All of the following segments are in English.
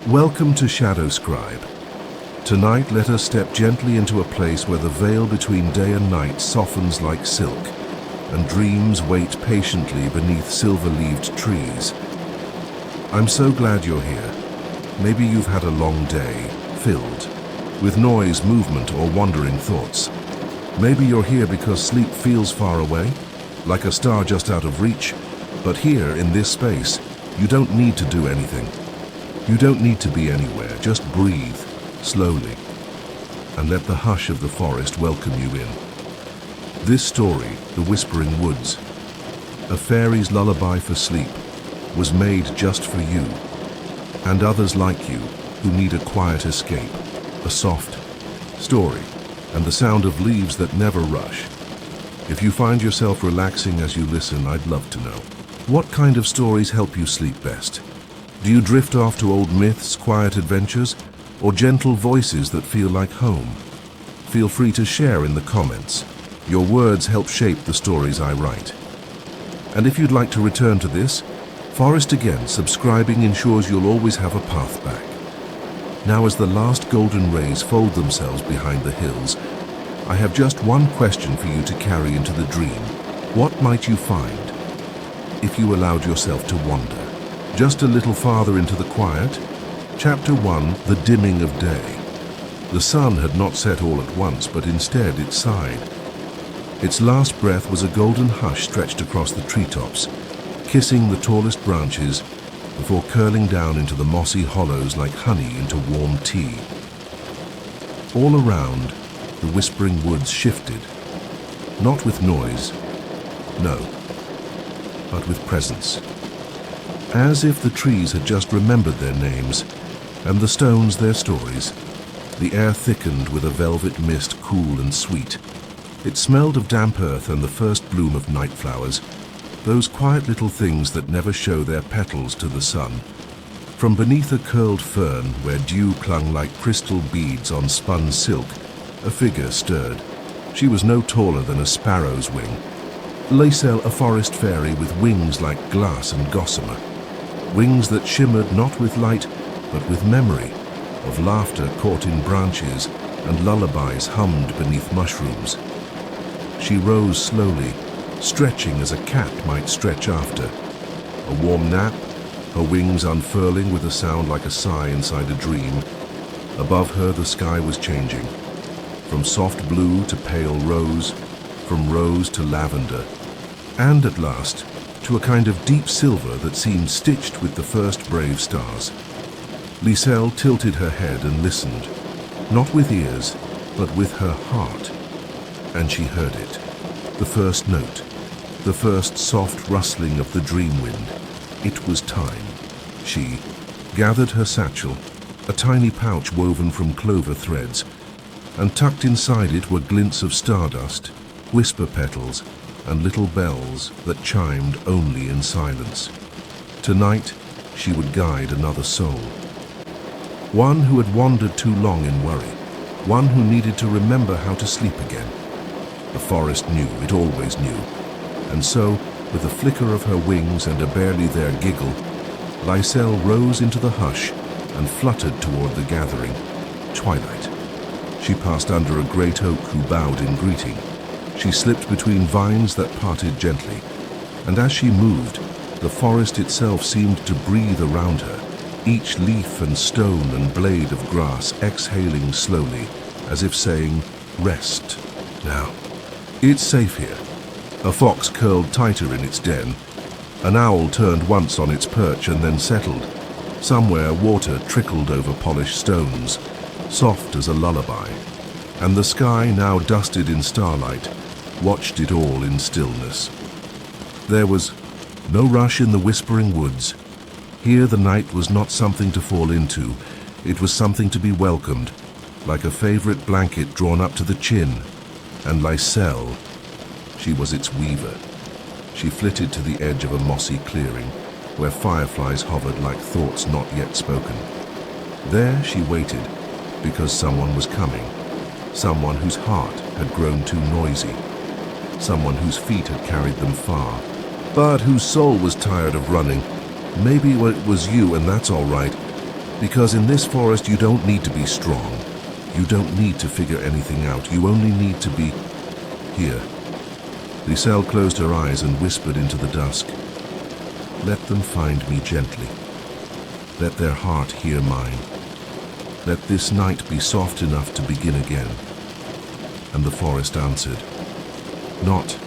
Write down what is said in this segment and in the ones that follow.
Welcome to Shadow Scribe. Tonight let us step gently into a place where the veil between day and night softens like silk, and dreams wait patiently beneath silver-leaved trees. I'm so glad you're here. Maybe you've had a long day, filled with noise, movement, or wandering thoughts. Maybe you're here because sleep feels far away, like a star just out of reach. But here, in this space, you don't need to do anything. You don't need to be anywhere. Just breathe, slowly, and let the hush of the forest welcome you in. This story, The Whispering Woods, a fairy's lullaby for sleep, was made just for you, and others like you who need a quiet escape, a soft story, and the sound of leaves that never rush. If you find yourself relaxing as you listen, I'd love to know. What kind of stories help you sleep best? Do you drift off to old myths, quiet adventures, or gentle voices that feel like home? Feel free to share in the comments. Your words help shape the stories I write. And if you'd like to return to this forest again, subscribing ensures you'll always have a path back. Now, as the last golden rays fold themselves behind the hills, I have just one question for you to carry into the dream. What might you find if you allowed yourself to wander just a little farther into the quiet? Chapter 1, The Dimming of Day. The sun had not set all at once, but instead it sighed. Its last breath was a golden hush stretched across the treetops, kissing the tallest branches before curling down into the mossy hollows like honey into warm tea. All around, the whispering woods shifted, not with noise, no, but with presence. As if the trees had just remembered their names, and the stones their stories. The air thickened with a velvet mist, cool and sweet. It smelled of damp earth and the first bloom of night flowers, those quiet little things that never show their petals to the sun. From beneath a curled fern, where dew clung like crystal beads on spun silk, a figure stirred. She was no taller than a sparrow's wing. Lyselle, a forest fairy with wings like glass and gossamer. Wings that shimmered not with light, but with memory, of laughter caught in branches and lullabies hummed beneath mushrooms. She rose slowly, stretching as a cat might stretch after. A warm nap, her wings unfurling with a sound like a sigh inside a dream. Above her the sky was changing, from soft blue to pale rose, from rose to lavender, and at last to a kind of deep silver that seemed stitched with the first brave stars. Lyselle tilted her head and listened, not with ears, but with her heart, and she heard it. The first note, the first soft rustling of the dream wind. It was time. She gathered her satchel, a tiny pouch woven from clover threads, and tucked inside it were glints of stardust, whisper petals, and little bells that chimed only in silence. Tonight, she would guide another soul. One who had wandered too long in worry, one who needed to remember how to sleep again. The forest knew, it always knew. And so, with a flicker of her wings and a barely there giggle, Lyselle rose into the hush and fluttered toward the gathering twilight. She passed under a great oak who bowed in greeting. She slipped between vines that parted gently, and as she moved, the forest itself seemed to breathe around her, each leaf and stone and blade of grass exhaling slowly, as if saying, "Rest now. It's safe here." A fox curled tighter in its den. An owl turned once on its perch and then settled. Somewhere water trickled over polished stones, soft as a lullaby, and the sky, now dusted in starlight, watched it all in stillness. There was no rush in the whispering woods. Here the night was not something to fall into, it was something to be welcomed, like a favorite blanket drawn up to the chin. And Lyselle, she was its weaver. She flitted to the edge of a mossy clearing, where fireflies hovered like thoughts not yet spoken. There she waited, because someone was coming, someone whose heart had grown too noisy, someone whose feet had carried them far, but whose soul was tired of running. Maybe it was you, and that's all right. Because in this forest you don't need to be strong. You don't need to figure anything out. You only need to be here. Lyselle closed her eyes and whispered into the dusk. Let them find me gently. Let their heart hear mine. Let this night be soft enough to begin again. And the forest answered. Not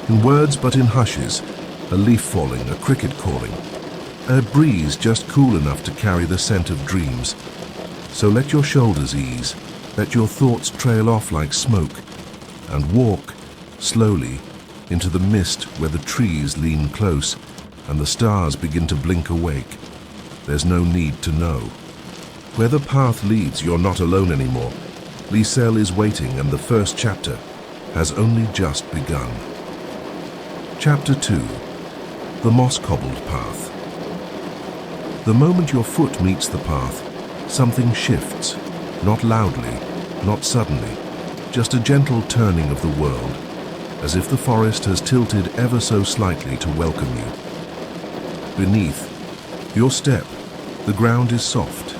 in words, but in hushes. A leaf falling, a cricket calling. A breeze just cool enough to carry the scent of dreams. So let your shoulders ease. Let your thoughts trail off like smoke. And walk, slowly, into the mist where the trees lean close and the stars begin to blink awake. There's no need to know. Where the path leads, you're not alone anymore. Lyselle is waiting, and the first chapter has only just begun. Chapter 2. The moss-cobbled path. The moment your foot meets the path, something shifts, not loudly, not suddenly, just a gentle turning of the world, as if the forest has tilted ever so slightly to welcome you. Beneath your step, the ground is soft,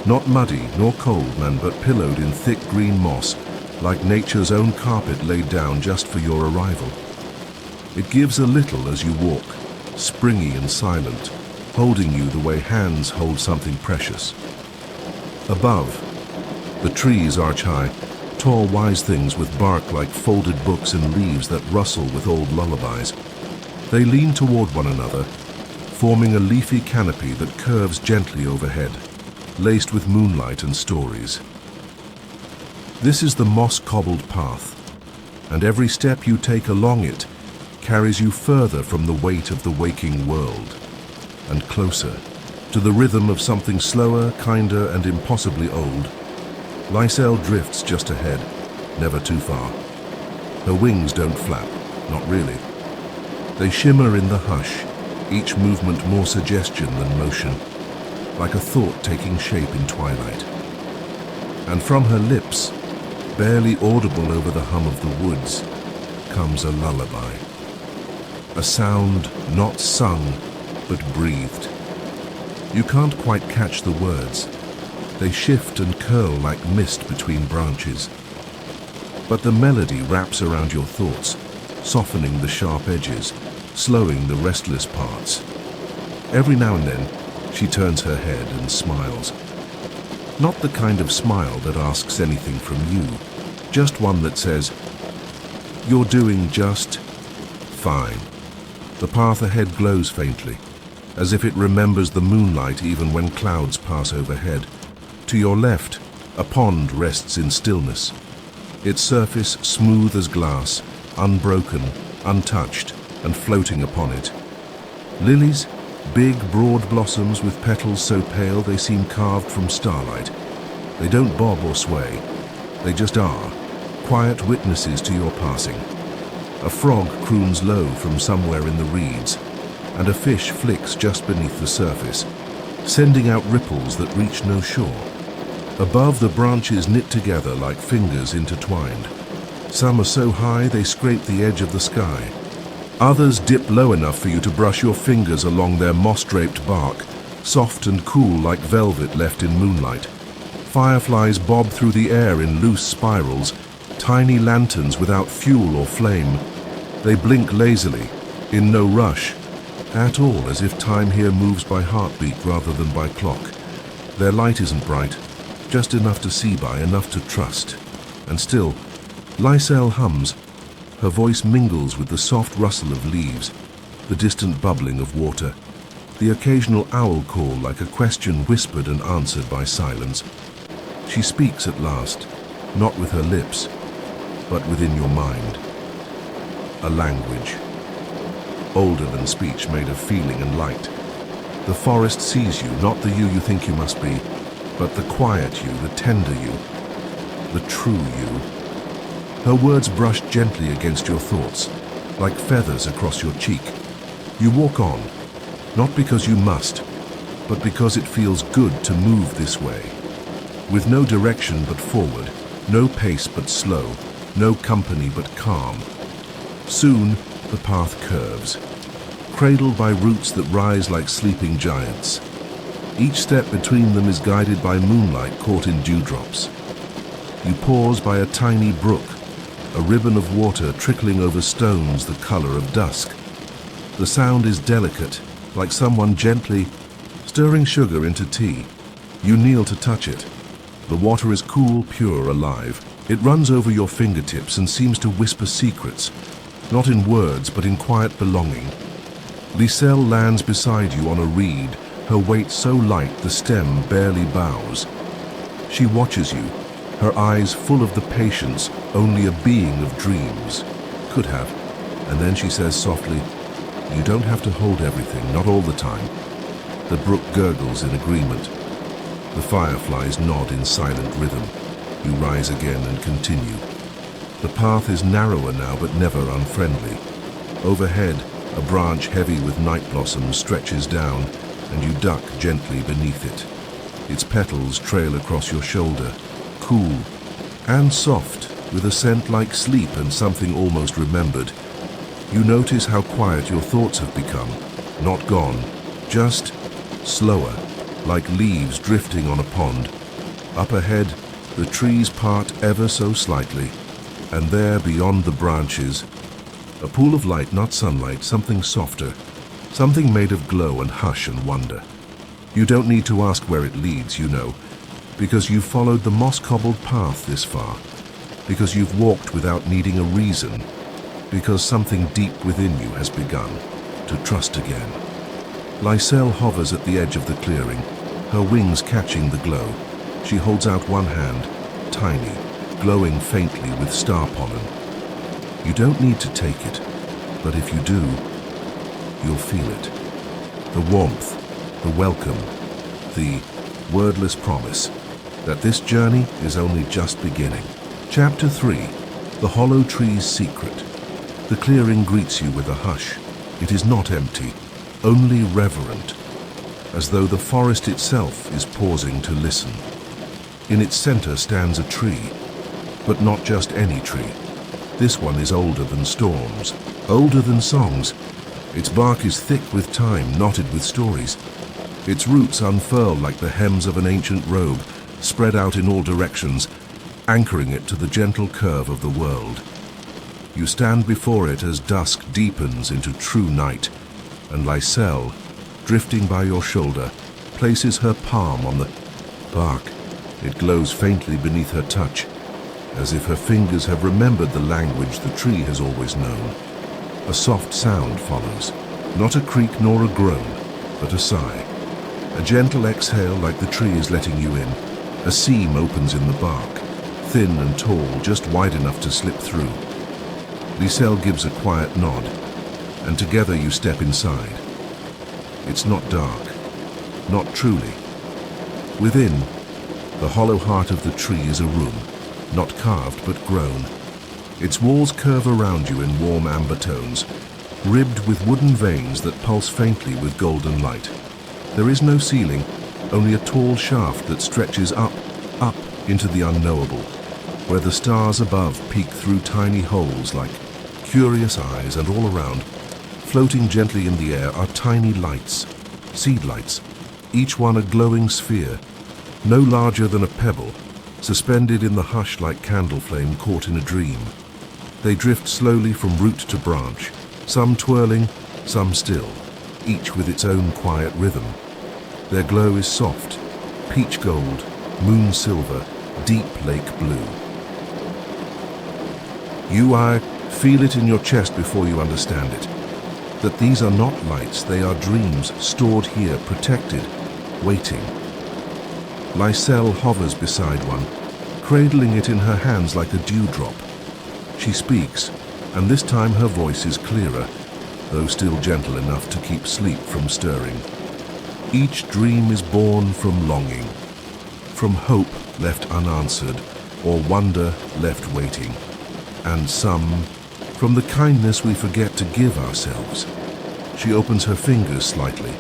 not muddy nor cold, but pillowed in thick green moss, like nature's own carpet laid down just for your arrival. It gives a little as you walk, springy and silent, holding you the way hands hold something precious. Above, the trees arch high, tall wise things with bark like folded books and leaves that rustle with old lullabies. They lean toward one another, forming a leafy canopy that curves gently overhead, laced with moonlight and stories. This is the moss-cobbled path, and every step you take along it carries you further from the weight of the waking world, and closer to the rhythm of something slower, kinder, and impossibly old. Lyselle drifts just ahead, never too far. Her wings don't flap, not really. They shimmer in the hush, each movement more suggestion than motion, like a thought taking shape in twilight. And from her lips, barely audible over the hum of the woods, comes a lullaby. A sound not sung, but breathed. You can't quite catch the words. They shift and curl like mist between branches. But the melody wraps around your thoughts, softening the sharp edges, slowing the restless parts. Every now and then, she turns her head and smiles. Not the kind of smile that asks anything from you, just one that says, "You're doing just fine." The path ahead glows faintly, as if it remembers the moonlight even when clouds pass overhead. To your left, a pond rests in stillness, its surface smooth as glass, unbroken, untouched, and floating upon it. Lilies, big, broad blossoms with petals so pale they seem carved from starlight. They don't bob or sway. They just are, quiet witnesses to your passing. A frog croons low from somewhere in the reeds, and a fish flicks just beneath the surface, sending out ripples that reach no shore. Above, the branches knit together like fingers intertwined. Some are so high they scrape the edge of the sky. Others dip low enough for you to brush your fingers along their moss-draped bark, soft and cool like velvet left in moonlight. Fireflies bob through the air in loose spirals, tiny lanterns without fuel or flame. They blink lazily, in no rush, at all, as if time here moves by heartbeat rather than by clock. Their light isn't bright, just enough to see by, enough to trust. And still, Lyselle hums. Her voice mingles with the soft rustle of leaves, the distant bubbling of water, the occasional owl call like a question whispered and answered by silence. She speaks at last, not with her lips, but within your mind. A language, older than speech, made of feeling and light. The forest sees you, not the you think you must be, but the quiet you, the tender you, the true you. Her words brush gently against your thoughts, like feathers across your cheek. You walk on, not because you must, but because it feels good to move this way. With no direction but forward, no pace but slow, no company but calm. Soon, the path curves, cradled by roots that rise like sleeping giants. Each step between them is guided by moonlight caught in dewdrops. You pause by a tiny brook, a ribbon of water trickling over stones the color of dusk. The sound is delicate, like someone gently stirring sugar into tea. You kneel to touch it. The water is cool, pure, alive. It runs over your fingertips and seems to whisper secrets, not in words but in quiet belonging. Lyselle lands beside you on a reed, her weight so light the stem barely bows. She watches you, her eyes full of the patience only a being of dreams could have, and then she says softly, "You don't have to hold everything, not all the time." The brook gurgles in agreement. The fireflies nod in silent rhythm. You rise again and continue. The path is narrower now but never unfriendly. Overhead, a branch heavy with night blossoms stretches down, and you duck gently beneath it. Its petals trail across your shoulder, cool and soft, with a scent like sleep and something almost remembered. You notice how quiet your thoughts have become, not gone, just slower, like leaves drifting on a pond. Up ahead, the trees part ever so slightly, and there beyond the branches, a pool of light, not sunlight, something softer, something made of glow and hush and wonder. You don't need to ask where it leads, you know, because you've followed the moss-cobbled path this far, because you've walked without needing a reason, because something deep within you has begun to trust again. Lyselle hovers at the edge of the clearing, her wings catching the glow. She holds out one hand, tiny, glowing faintly with star pollen. You don't need to take it, but if you do, you'll feel it. The warmth, the welcome, the wordless promise that this journey is only just beginning. Chapter 3. The Hollow Tree's Secret. The clearing greets you with a hush. It is not empty, only reverent, as though the forest itself is pausing to listen. In its center stands a tree, but not just any tree. This one is older than storms, older than songs. Its bark is thick with time, knotted with stories. Its roots unfurl like the hems of an ancient robe, spread out in all directions, anchoring it to the gentle curve of the world. You stand before it as dusk deepens into true night, and Lyselle, drifting by your shoulder, places her palm on the bark. It glows faintly beneath her touch, as if her fingers have remembered the language the tree has always known. A soft sound follows, not a creak nor a groan, but a sigh. A gentle exhale like the tree is letting you in. A seam opens in the bark, thin and tall, just wide enough to slip through. Lyselle gives a quiet nod, and together you step inside. It's not dark, not truly. Within, the hollow heart of the tree is a room, not carved but grown. Its walls curve around you in warm amber tones, ribbed with wooden veins that pulse faintly with golden light. There is no ceiling, only a tall shaft that stretches up into the unknowable, where the stars above peek through tiny holes like curious eyes, and all around, floating gently in the air, are tiny lights, seedlights, each one a glowing sphere, no larger than a pebble, suspended in the hush like candle flame caught in a dream. They drift slowly from root to branch, some twirling, some still, each with its own quiet rhythm. Their glow is soft, peach gold, moon silver, deep lake blue. I feel it in your chest before you understand it, that these are not lights, they are dreams stored here, protected, waiting. Lyselle hovers beside one, cradling it in her hands like a dewdrop. She speaks, and this time her voice is clearer, though still gentle enough to keep sleep from stirring. Each dream is born from longing, from hope left unanswered, or wonder left waiting, and some from the kindness we forget to give ourselves. She opens her fingers slightly,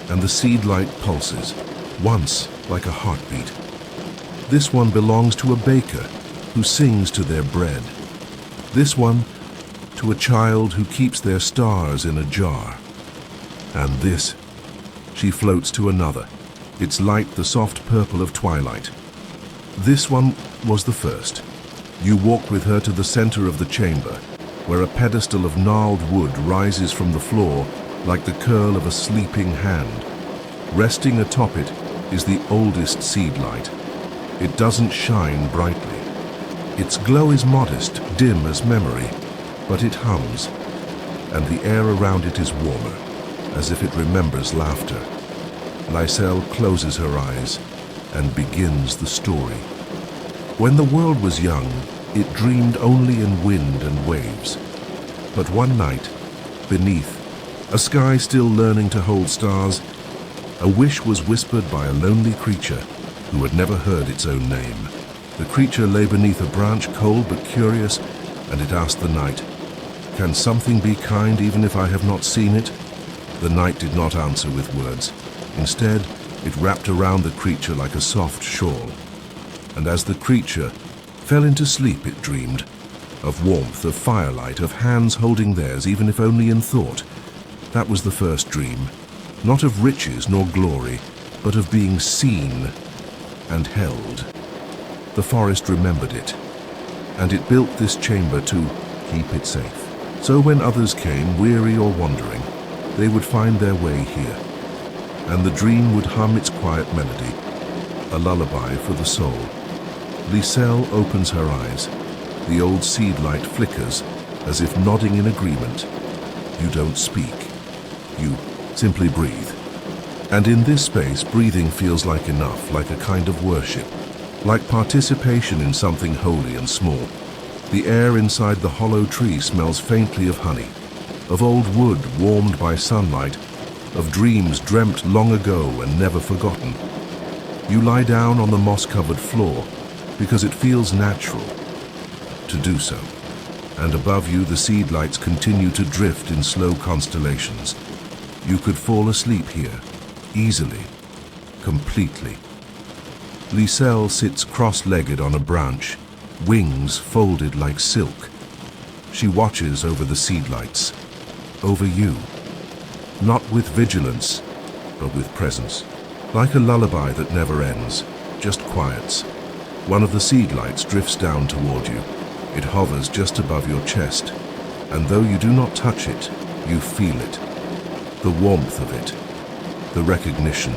and the seed light pulses, once like a heartbeat. This one belongs to a baker who sings to their bread. This one to a child who keeps their stars in a jar. And this, she floats to another, its light the soft purple of twilight. This one was the first. You walk with her to the center of the chamber, where a pedestal of gnarled wood rises from the floor like the curl of a sleeping hand. Resting atop it is the oldest seedlight. It doesn't shine brightly. Its glow is modest, dim as memory, but it hums, and the air around it is warmer, as if it remembers laughter. Lyselle closes her eyes and begins the story. When the world was young, it dreamed only in wind and waves. But one night, beneath, a sky still learning to hold stars, a wish was whispered by a lonely creature who had never heard its own name. The creature lay beneath a branch, cold but curious, and it asked the night, "Can something be kind even if I have not seen it?" The night did not answer with words. Instead, it wrapped around the creature like a soft shawl. And as the creature fell into sleep, it dreamed of warmth, of firelight, of hands holding theirs, even if only in thought. That was the first dream, not of riches nor glory, but of being seen and held. The forest remembered it, and it built this chamber to keep it safe. So when others came, weary or wandering, they would find their way here, and the dream would hum its quiet melody, a lullaby for the soul. Lyselle opens her eyes. The old seedlight flickers, as if nodding in agreement. You don't speak. You simply breathe. And in this space, breathing feels like enough, like a kind of worship, like participation in something holy and small. The air inside the hollow tree smells faintly of honey, of old wood warmed by sunlight, of dreams dreamt long ago and never forgotten. You lie down on the moss-covered floor because it feels natural to do so. And above you, the seedlights continue to drift in slow constellations. You could fall asleep here, easily, completely. Lyselle sits cross-legged on a branch, wings folded like silk. She watches over the seedlights, over you, not with vigilance, but with presence. Like a lullaby that never ends, just quiets. One of the seedlights drifts down toward you. It hovers just above your chest, and though you do not touch it, you feel it. The warmth of it, the recognition.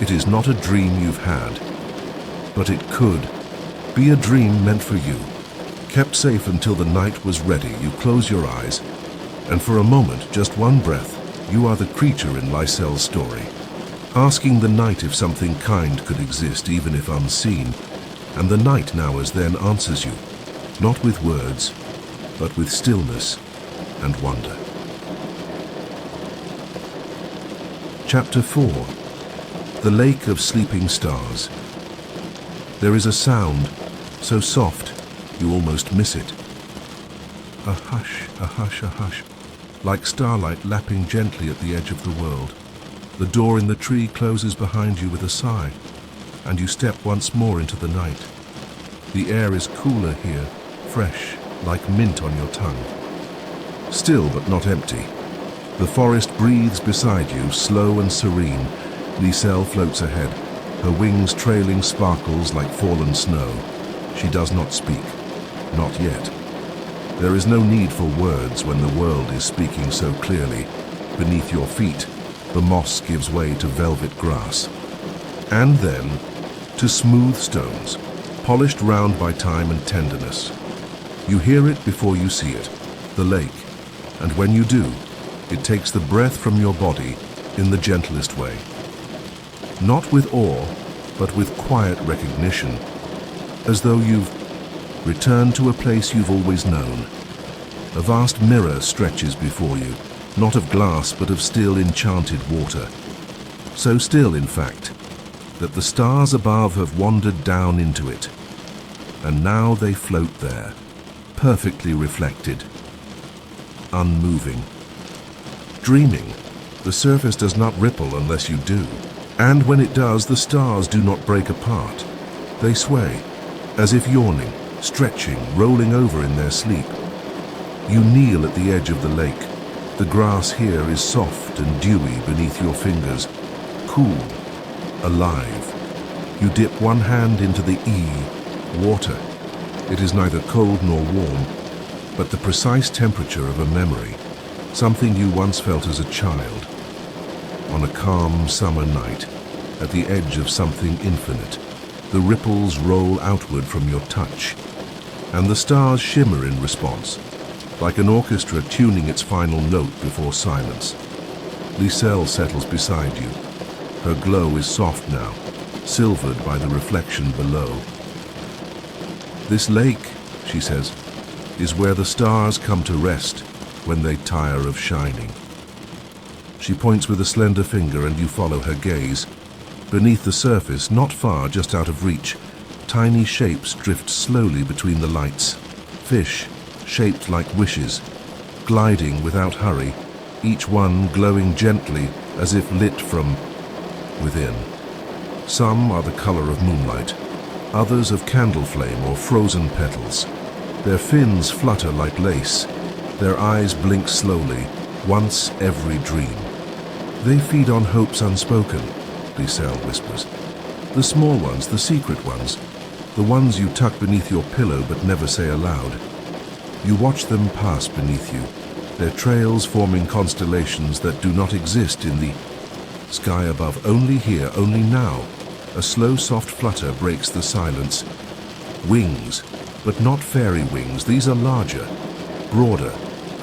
It is not a dream you've had, but it could be a dream meant for you. Kept safe until the night was ready, you close your eyes, and for a moment, just one breath, you are the creature in Lyselle's story, asking the night if something kind could exist, even if unseen, and the night now as then answers you, not with words, but with stillness and wonder. Chapter 4. The Lake of Sleeping Stars. There is a sound, so soft, you almost miss it. A hush, a hush, a hush, like starlight lapping gently at the edge of the world. The door in the tree closes behind you with a sigh, and you step once more into the night. The air is cooler here, fresh, like mint on your tongue. Still but not empty. The forest breathes beside you, slow and serene. Lyselle floats ahead, her wings trailing sparkles like fallen snow. She does not speak, not yet. There is no need for words when the world is speaking so clearly. Beneath your feet, the moss gives way to velvet grass, and then to smooth stones, polished round by time and tenderness. You hear it before you see it, the lake, and when you do, it takes the breath from your body in the gentlest way. Not with awe, but with quiet recognition, as though you've returned to a place you've always known. A vast mirror stretches before you, not of glass, but of still enchanted water. So still, in fact, that the stars above have wandered down into it, and now they float there, perfectly reflected, unmoving. Dreaming, the surface does not ripple unless you do, and when it does, the stars do not break apart. They sway, as if yawning, stretching, rolling over in their sleep. You kneel at the edge of the lake. The grass here is soft and dewy beneath your fingers, cool, alive. You dip one hand into the water. It is neither cold nor warm, but the precise temperature of a memory, something you once felt as a child. On a calm summer night, at the edge of something infinite, the ripples roll outward from your touch, and the stars shimmer in response, like an orchestra tuning its final note before silence. Lyselle settles beside you. Her glow is soft now, silvered by the reflection below. "This lake," she says, "is where the stars come to rest when they tire of shining." She points with a slender finger and you follow her gaze. Beneath the surface, not far, just out of reach, tiny shapes drift slowly between the lights. Fish, shaped like wishes, gliding without hurry, each one glowing gently as if lit from within. Some are the color of moonlight, others of candle flame or frozen petals. Their fins flutter like lace, their eyes blink slowly, once every dream. "They feed on hopes unspoken," Lyselle whispers. "The small ones, the secret ones, the ones you tuck beneath your pillow but never say aloud. You watch them pass beneath you, their trails forming constellations that do not exist in the sky above. Only here, only now, a slow, soft flutter breaks the silence. Wings, but not fairy wings. These are larger, broader,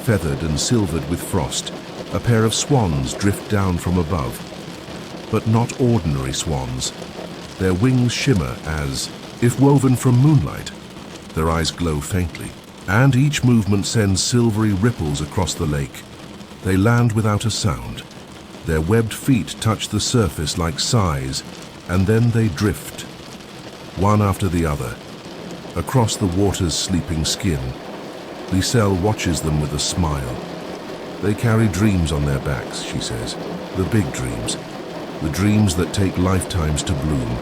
feathered and silvered with frost. A pair of swans drift down from above, but not ordinary swans. Their wings shimmer as if woven from moonlight. Their eyes glow faintly, and each movement sends silvery ripples across the lake. They land without a sound. Their webbed feet touch the surface like sighs, and then they drift, one after the other, across the water's sleeping skin. Lyselle watches them with a smile. "They carry dreams on their backs," she says, "the big dreams, the dreams that take lifetimes to bloom.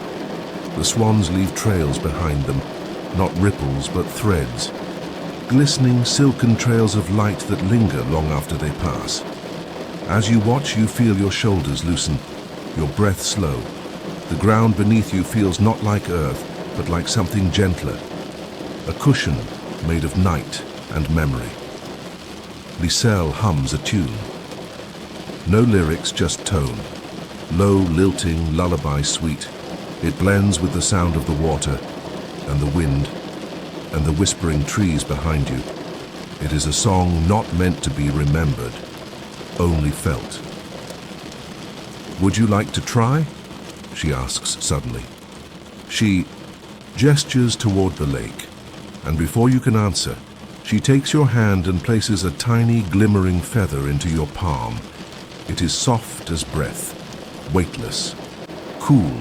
The swans leave trails behind them, not ripples but threads, glistening silken trails of light that linger long after they pass. As you watch, you feel your shoulders loosen, your breath slow. The ground beneath you feels not like earth, but like something gentler, a cushion made of night and memory." Lyselle hums a tune. No lyrics, just tone. Low, lilting, lullaby sweet. It blends with the sound of the water and the wind and the whispering trees behind you. It is a song not meant to be remembered, only felt. "Would you like to try?" she asks suddenly. She gestures toward the lake, and before you can answer, she takes your hand and places a tiny glimmering feather into your palm. It is soft as breath, weightless, cool,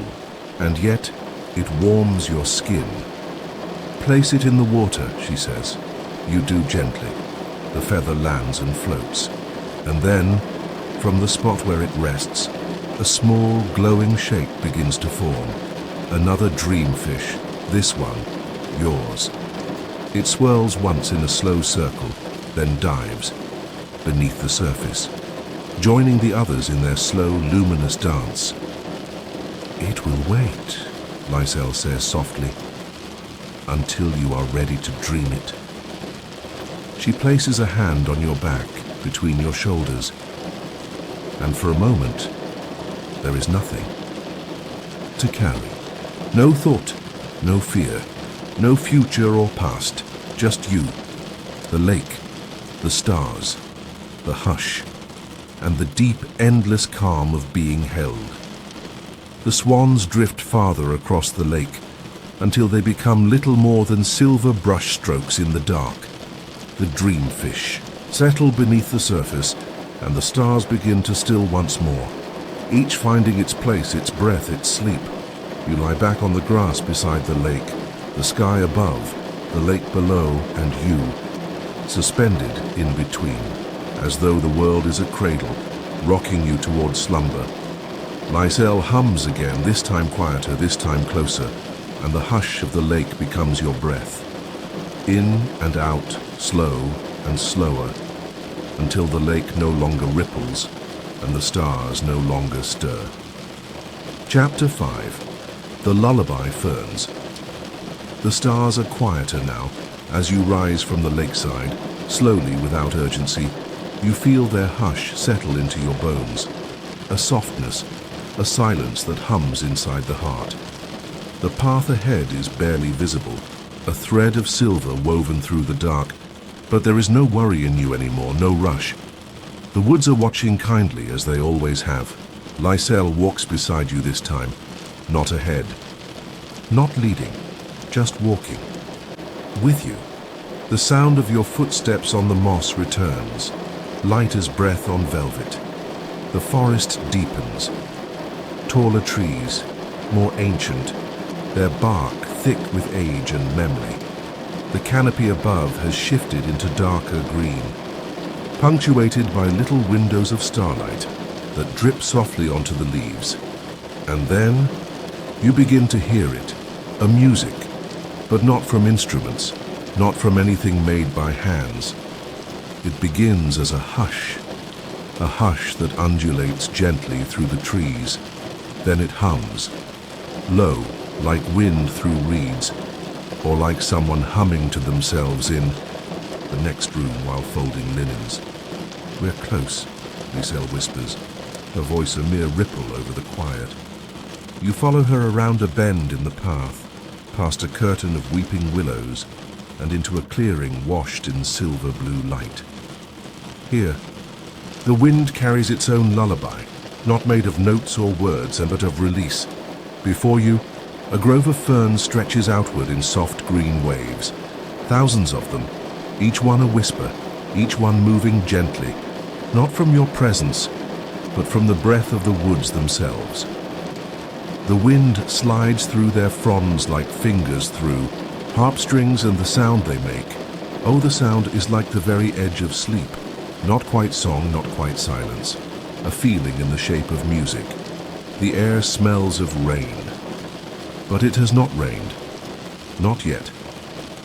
and yet it warms your skin. "Place it in the water," she says. You do gently. The feather lands and floats, and then, from the spot where it rests, a small glowing shape begins to form. Another dream fish, this one, yours. It swirls once in a slow circle, then dives beneath the surface, joining the others in their slow, luminous dance. "It will wait," Lyselle says softly, "until you are ready to dream it." She places a hand on your back, between your shoulders, and for a moment, there is nothing to carry. No thought, no fear, no future or past, just you, the lake, the stars, the hush, and the deep, endless calm of being held. The swans drift farther across the lake until they become little more than silver brush strokes in the dark. The dream fish settle beneath the surface, and the stars begin to still once more, each finding its place, its breath, its sleep. You lie back on the grass beside the lake, the sky above, the lake below, and you, suspended in between, as though the world is a cradle, rocking you toward slumber. Lyselle hums again, this time quieter, this time closer, and the hush of the lake becomes your breath. In and out, slow and slower, until the lake no longer ripples and the stars no longer stir. Chapter 5. The Lullaby Ferns. The stars are quieter now. As you rise from the lakeside, slowly without urgency, you feel their hush settle into your bones. A softness, a silence that hums inside the heart. The path ahead is barely visible, a thread of silver woven through the dark, but there is no worry in you anymore, no rush. The woods are watching kindly as they always have. Lyselle walks beside you this time, not ahead, not leading, just walking. With you. The sound of your footsteps on the moss returns, light as breath on velvet. The forest deepens. Taller trees, more ancient, their bark thick with age and memory. The canopy above has shifted into darker green, punctuated by little windows of starlight that drip softly onto the leaves. And then you begin to hear it, a music, but not from instruments, not from anything made by hands. It begins as a hush that undulates gently through the trees. Then it hums, low, like wind through reeds, or like someone humming to themselves in the next room while folding linens. "We're close," Lyselle whispers, her voice a mere ripple over the quiet. You follow her around a bend in the path, past a curtain of weeping willows, and into a clearing washed in silver blue light. Here, the wind carries its own lullaby, not made of notes or words, but of release. Before you, a grove of ferns stretches outward in soft green waves, thousands of them, each one a whisper, each one moving gently, not from your presence, but from the breath of the woods themselves. The wind slides through their fronds like fingers through harpstrings, and the sound they make, oh, the sound is like the very edge of sleep, not quite song, not quite silence, a feeling in the shape of music. The air smells of rain. But it has not rained. Not yet.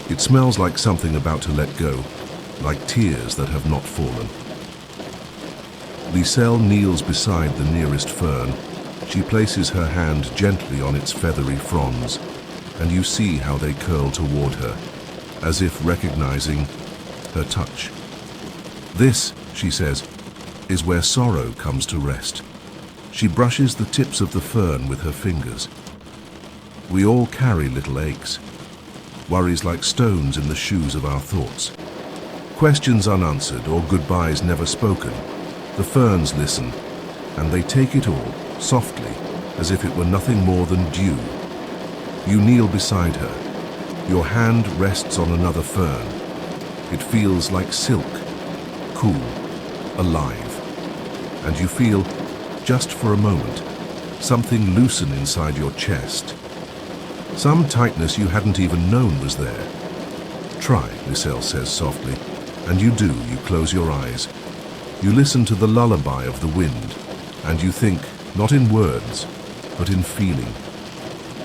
It smells like something about to let go, like tears that have not fallen. Lyselle kneels beside the nearest fern. She places her hand gently on its feathery fronds, and you see how they curl toward her, as if recognizing her touch. "This," she says, "is where sorrow comes to rest." She brushes the tips of the fern with her fingers. We all carry little aches, worries like stones in the shoes of our thoughts. Questions unanswered or goodbyes never spoken. The ferns listen, and they take it all, softly, as if it were nothing more than dew. You kneel beside her. Your hand rests on another fern. It feels like silk, cool, alive. And you feel, just for a moment, something loosen inside your chest. Some tightness you hadn't even known was there. "Try," Lyselle says softly, and you do. You close your eyes. You listen to the lullaby of the wind, and you think, not in words, but in feeling.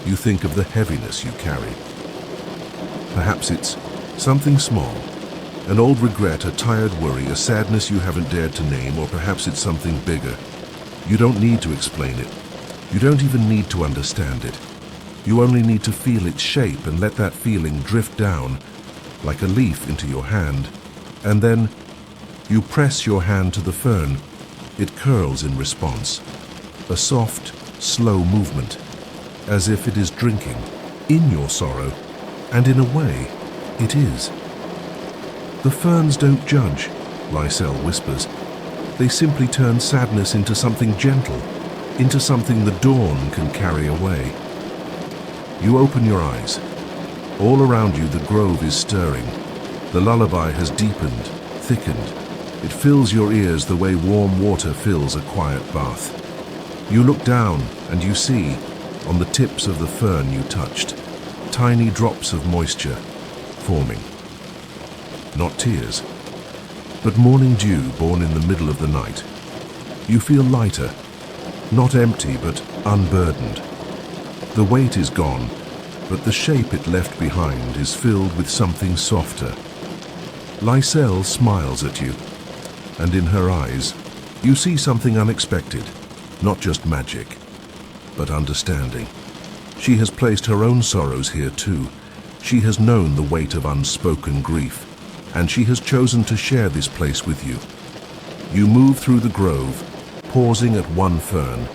You think of the heaviness you carry. Perhaps it's something small, an old regret, a tired worry, a sadness you haven't dared to name, or perhaps it's something bigger. You don't need to explain it. You don't even need to understand it. You only need to feel its shape and let that feeling drift down like a leaf into your hand. And then you press your hand to the fern. It curls in response. A soft, slow movement, as if it is drinking in your sorrow, and in a way, it is. "The ferns don't judge," Lyselle whispers. "They simply turn sadness into something gentle, into something the dawn can carry away." You open your eyes. All around you, the grove is stirring. The lullaby has deepened, thickened. It fills your ears the way warm water fills a quiet bath. You look down and you see, on the tips of the fern you touched, tiny drops of moisture forming. Not tears, but morning dew born in the middle of the night. You feel lighter, not empty but unburdened. The weight is gone, but the shape it left behind is filled with something softer. Lyselle smiles at you, and in her eyes, you see something unexpected, not just magic. but understanding. She has placed her own sorrows here too. She has known the weight of unspoken grief, and she has chosen to share this place with you. You move through the grove, pausing at one fern,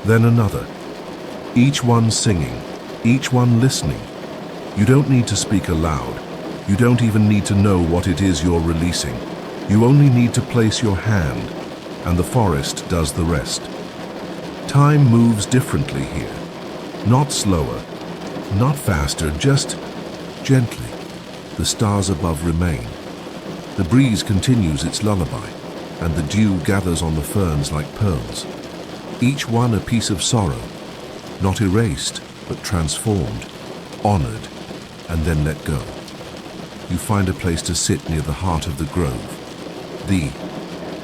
then another, each one singing, each one listening. You don't need to speak aloud. You don't even need to know what it is you're releasing. You only need to place your hand, and the forest does the rest. Time moves differently here. Not slower, not faster, just gently. The stars above remain. The breeze continues its lullaby, and the dew gathers on the ferns like pearls. Each one a piece of sorrow, not erased, but transformed, honored, and then let go. You find a place to sit near the heart of the grove. The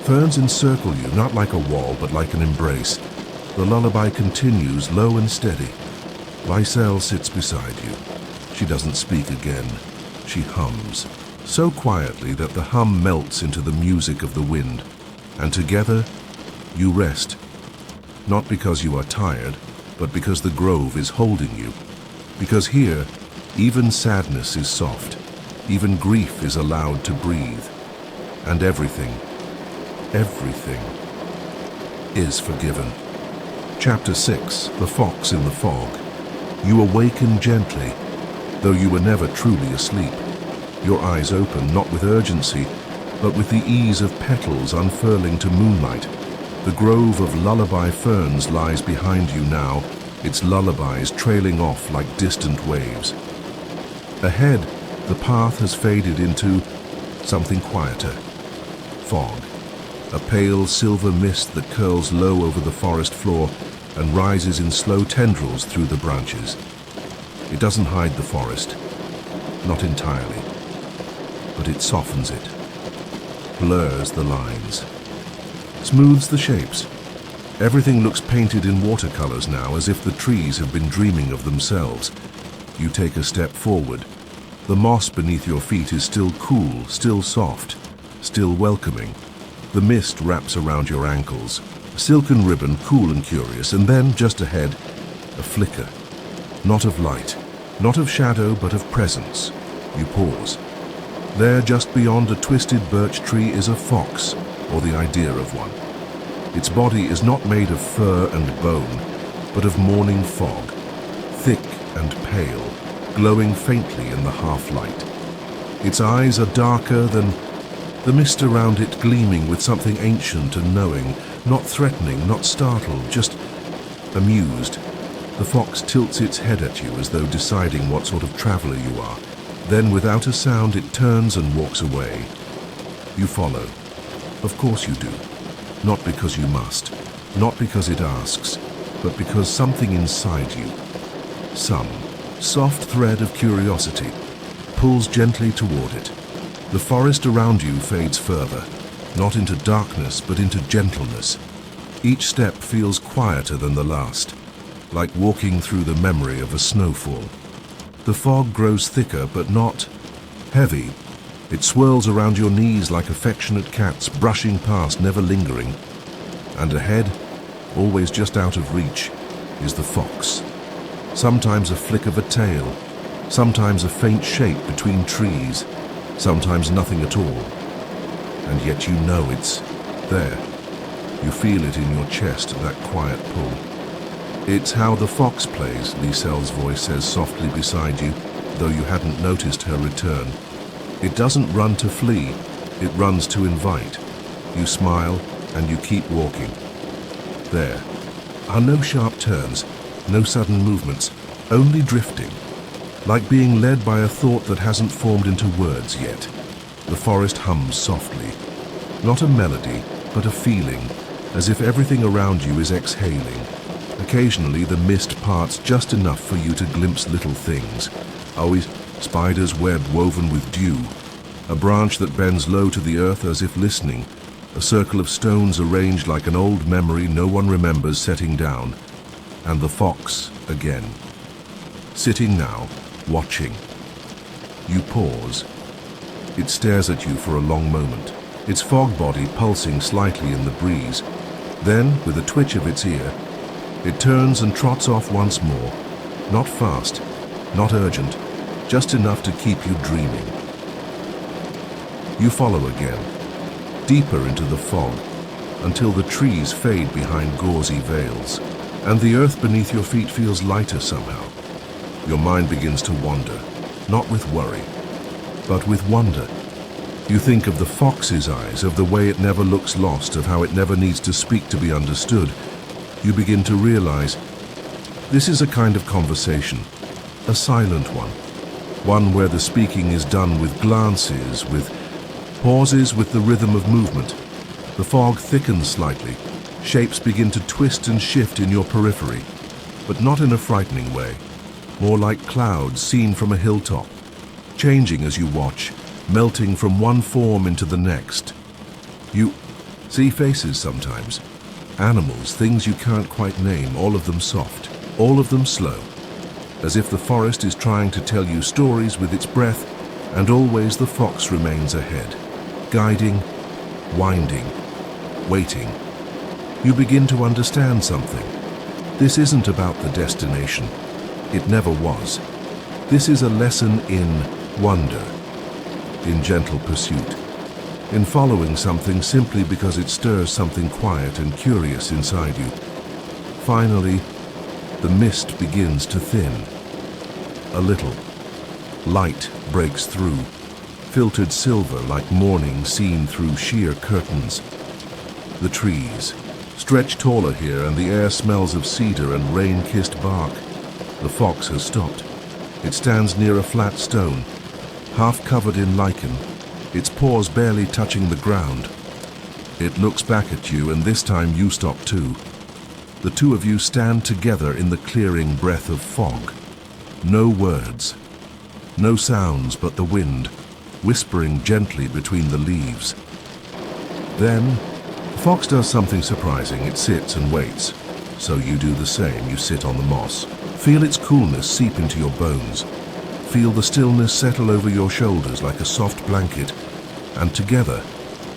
ferns encircle you, not like a wall, but like an embrace. The lullaby continues, low and steady. Lyselle sits beside you. She doesn't speak again. She hums, so quietly that the hum melts into the music of the wind. And together, you rest. Not because you are tired, but because the grove is holding you. Because here, even sadness is soft. Even grief is allowed to breathe. And everything is forgiven. Chapter 6, The Fox in the Fog. You awaken gently, though you were never truly asleep. Your eyes open, not with urgency, but with the ease of petals unfurling to moonlight. The grove of lullaby ferns lies behind you now, its lullabies trailing off like distant waves. Ahead, the path has faded into something quieter. Fog. A pale silver mist that curls low over the forest floor and rises in slow tendrils through the branches. It doesn't hide the forest, not entirely, but it softens it, blurs the lines, smooths the shapes. Everything looks painted in watercolors now, as if the trees have been dreaming of themselves. You take a step forward. The moss beneath your feet is still cool, still soft, still welcoming. The mist wraps around your ankles, a silken ribbon, cool and curious, and then, just ahead, a flicker. Not of light, not of shadow, but of presence. You pause. There, just beyond a twisted birch tree, is a fox, or the idea of one. Its body is not made of fur and bone, but of morning fog, thick and pale, glowing faintly in the half-light. Its eyes are darker than the mist around it, gleaming with something ancient and knowing, not threatening, not startled, just amused. The fox tilts its head at you as though deciding what sort of traveler you are. Then, without a sound, it turns and walks away. You follow. Of course you do. Not because you must, not because it asks, but because something inside you, some soft thread of curiosity, pulls gently toward it. The forest around you fades further, not into darkness, but into gentleness. Each step feels quieter than the last, like walking through the memory of a snowfall. The fog grows thicker, but not heavy. It swirls around your knees like affectionate cats, brushing past, never lingering. And ahead, always just out of reach, is the fox. Sometimes a flick of a tail, sometimes a faint shape between trees, sometimes nothing at all. And yet you know it's there. You feel it in your chest, that quiet pull. It's how the fox plays, Lyselle's voice says softly beside you, though you hadn't noticed her return. It doesn't run to flee, it runs to invite. You smile and you keep walking. There are no sharp turns, no sudden movements, only drifting, like being led by a thought that hasn't formed into words yet. The forest hums softly, not a melody, but a feeling, as if everything around you is exhaling. Occasionally the mist parts just enough for you to glimpse little things, always spider's web woven with dew, a branch that bends low to the earth as if listening, a circle of stones arranged like an old memory no one remembers setting down, and the fox again. Sitting now, watching. You pause. It stares at you for a long moment, its fog body pulsing slightly in the breeze. Then, with a twitch of its ear, It turns and trots off once more, not fast, not urgent, just enough to keep you dreaming. You follow again, deeper into the fog, until the trees fade behind gauzy veils, and the earth beneath your feet feels lighter somehow. Your mind begins to wander, not with worry, but with wonder. You think of the fox's eyes, of the way it never looks lost, of how it never needs to speak to be understood. You begin to realize this is a kind of conversation, a silent one where the speaking is done with glances, with pauses, with the rhythm of movement. The fog thickens slightly, shapes begin to twist and shift in your periphery, but not in a frightening way, more like clouds seen from a hilltop, changing as you watch, melting from one form into the next. You see faces sometimes, animals, things you can't quite name, all of them soft, all of them slow, as if the forest is trying to tell you stories with its breath, and always the fox remains ahead, guiding, winding, waiting. You begin to understand something. This isn't about the destination. It never was. This is a lesson in wonder, in gentle pursuit, in following something simply because it stirs something quiet and curious inside you. Finally, the mist begins to thin. A little. Light breaks through, filtered silver like morning seen through sheer curtains. The trees stretch taller here, and the air smells of cedar and rain-kissed bark. The fox has stopped. It stands near a flat stone, half covered in lichen, its paws barely touching the ground. It looks back at you, and this time you stop too. The two of you stand together in the clearing breath of fog. No words, no sounds but the wind, whispering gently between the leaves. Then, the fox does something surprising. It sits and waits. So you do the same. You sit on the moss. Feel its coolness seep into your bones. Feel the stillness settle over your shoulders like a soft blanket. And together,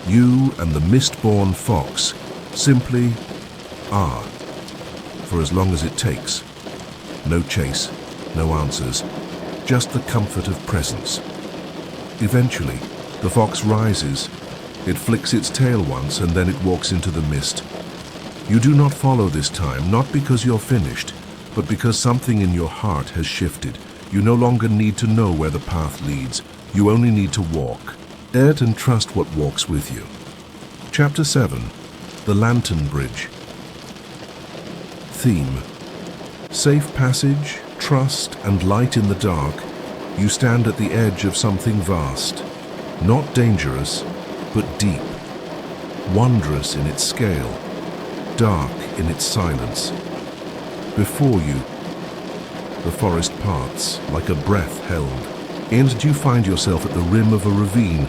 you and the mist-born fox simply are, for as long as it takes. No chase, no answers, just the comfort of presence. Eventually, the fox rises. It flicks its tail once, and then it walks into the mist. You do not follow this time, not because you're finished, but because something in your heart has shifted. You no longer need to know where the path leads. You only need to walk. Dare it and trust what walks with you. Chapter 7. The Lantern Bridge. Theme. Safe passage, trust, and light in the dark. You stand at the edge of something vast, not dangerous, but deep, wondrous in its scale, dark in its silence. Before you, the forest parts like a breath held, and you find yourself at the rim of a ravine.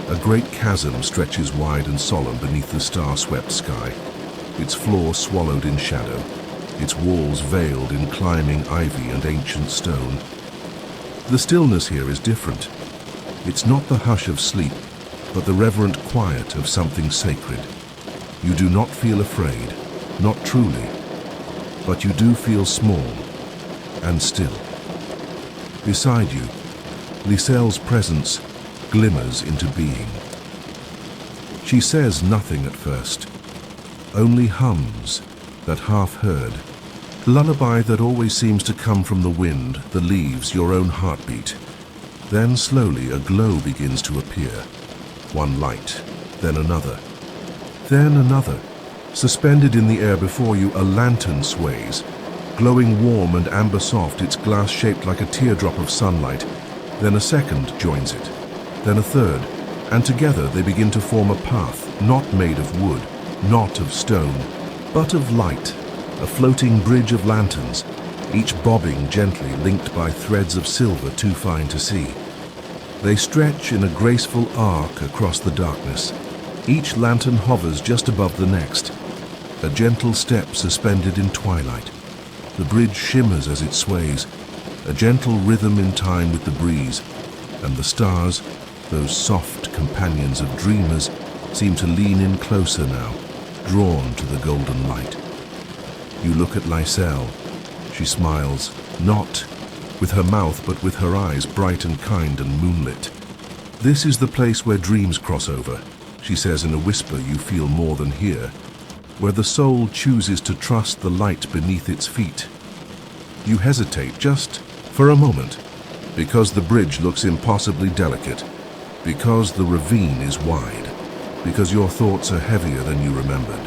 A great chasm stretches wide and solemn beneath the star-swept sky, its floor swallowed in shadow, its walls veiled in climbing ivy and ancient stone. The stillness here is different. It's not the hush of sleep, but the reverent quiet of something sacred. You do not feel afraid, not truly, but you do feel small and still. Beside you, Lyselle's presence glimmers into being. She says nothing at first, only hums that half-heard, lullaby that always seems to come from the wind, the leaves, your own heartbeat. Then slowly a glow begins to appear. One light, then another. Then another. Suspended in the air before you, a lantern sways, glowing warm and amber soft, its glass shaped like a teardrop of sunlight. Then a second joins it, then a third, and together they begin to form a path, not made of wood, not of stone, but of light, a floating bridge of lanterns, each bobbing gently, linked by threads of silver too fine to see. They stretch in a graceful arc across the darkness. Each lantern hovers just above the next, a gentle step suspended in twilight. The bridge shimmers as it sways, a gentle rhythm in time with the breeze, and the stars, those soft companions of dreamers, seem to lean in closer now, drawn to the golden light. You look at Lyselle. She smiles, not with her mouth but with her eyes bright and kind and moonlit. "This is the place where dreams cross over," she says in a whisper you feel more than hear, "where the soul chooses to trust the light beneath its feet." You hesitate just for a moment, because the bridge looks impossibly delicate, because the ravine is wide, because your thoughts are heavier than you remembered.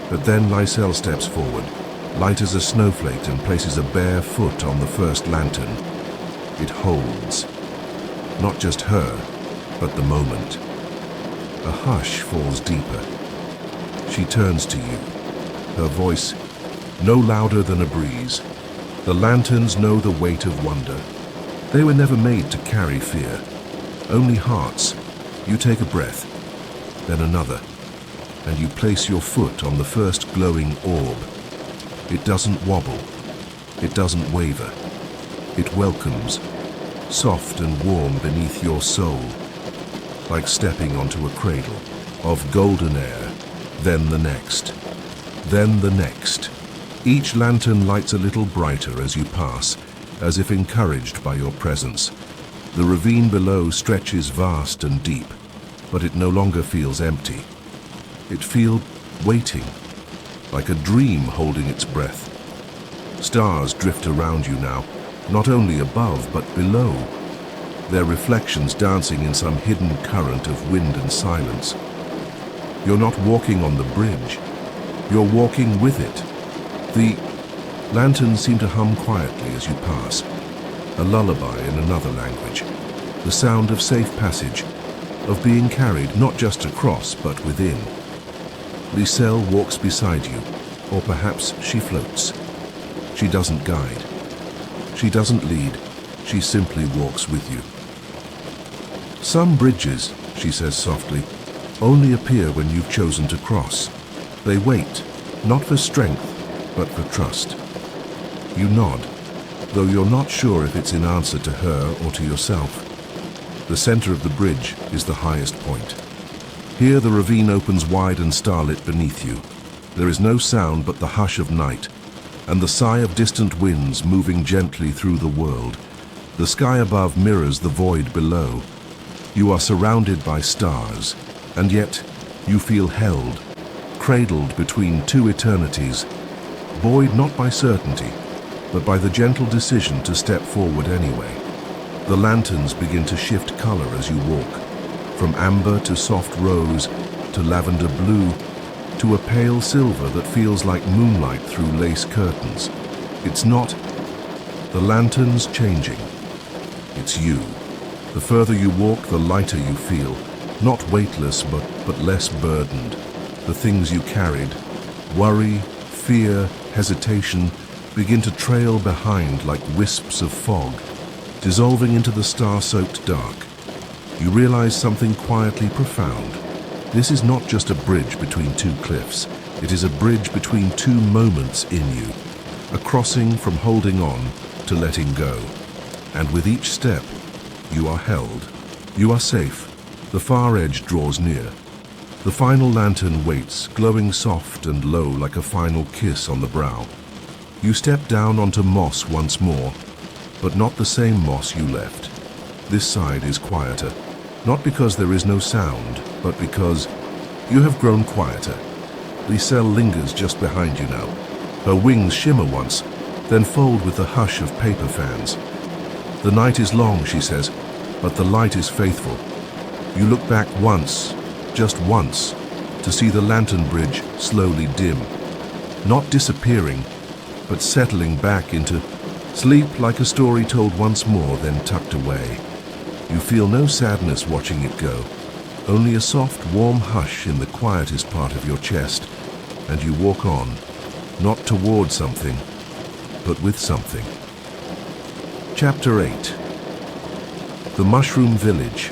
But then Lyselle steps forward, light as a snowflake, and places a bare foot on the first lantern. It holds, not just her, but the moment. A hush falls deeper. She turns to you, her voice no louder than a breeze. The lanterns know the weight of wonder. They were never made to carry fear, only hearts. You take a breath, then another, and you place your foot on the first glowing orb. It doesn't wobble, it doesn't waver. It welcomes, soft and warm beneath your soul, like stepping onto a cradle of golden air. Then the next, then the next. Each lantern lights a little brighter as you pass, as if encouraged by your presence. The ravine below stretches vast and deep, but it no longer feels empty. It feels waiting, like a dream holding its breath. Stars drift around you now, not only above but below, their reflections dancing in some hidden current of wind and silence. You're not walking on the bridge, you're walking with it. The lanterns seem to hum quietly as you pass, a lullaby in another language, the sound of safe passage, of being carried not just across but within. Lyselle walks beside you, or perhaps she floats. She doesn't guide. She doesn't lead. She simply walks with you. "Some bridges," she says softly, "only appear when you've chosen to cross. They wait, not for strength, but for trust." You nod, though you're not sure if it's in answer to her or to yourself. The center of the bridge is the highest point. Here the ravine opens wide and starlit beneath you. There is no sound but the hush of night, and the sigh of distant winds moving gently through the world. The sky above mirrors the void below. You are surrounded by stars, and yet you feel held, cradled between two eternities, buoyed not by certainty, but by the gentle decision to step forward anyway. The lanterns begin to shift color as you walk, from amber to soft rose to lavender blue to a pale silver that feels like moonlight through lace curtains. It's not the lanterns changing, it's you. The further you walk, the lighter you feel, not weightless but less burdened. The things you carried, worry, fear, hesitation, begin to trail behind like wisps of fog, dissolving into the star-soaked dark. You realize something quietly profound. This is not just a bridge between two cliffs. It is a bridge between two moments in you, a crossing from holding on to letting go. And with each step, you are held. You are safe. The far edge draws near. The final lantern waits, glowing soft and low like a final kiss on the brow. You step down onto moss once more, but not the same moss you left. This side is quieter, not because there is no sound, but because you have grown quieter. Lyselle lingers just behind you now. Her wings shimmer once, then fold with the hush of paper fans. "The night is long," she says, "but the light is faithful." You look back once, just once, to see the lantern bridge slowly dim, not disappearing, but settling back into sleep like a story told once more, then tucked away. You feel no sadness watching it go, only a soft, warm hush in the quietest part of your chest, and you walk on, not toward something, but with something. Chapter 8. The Mushroom Village.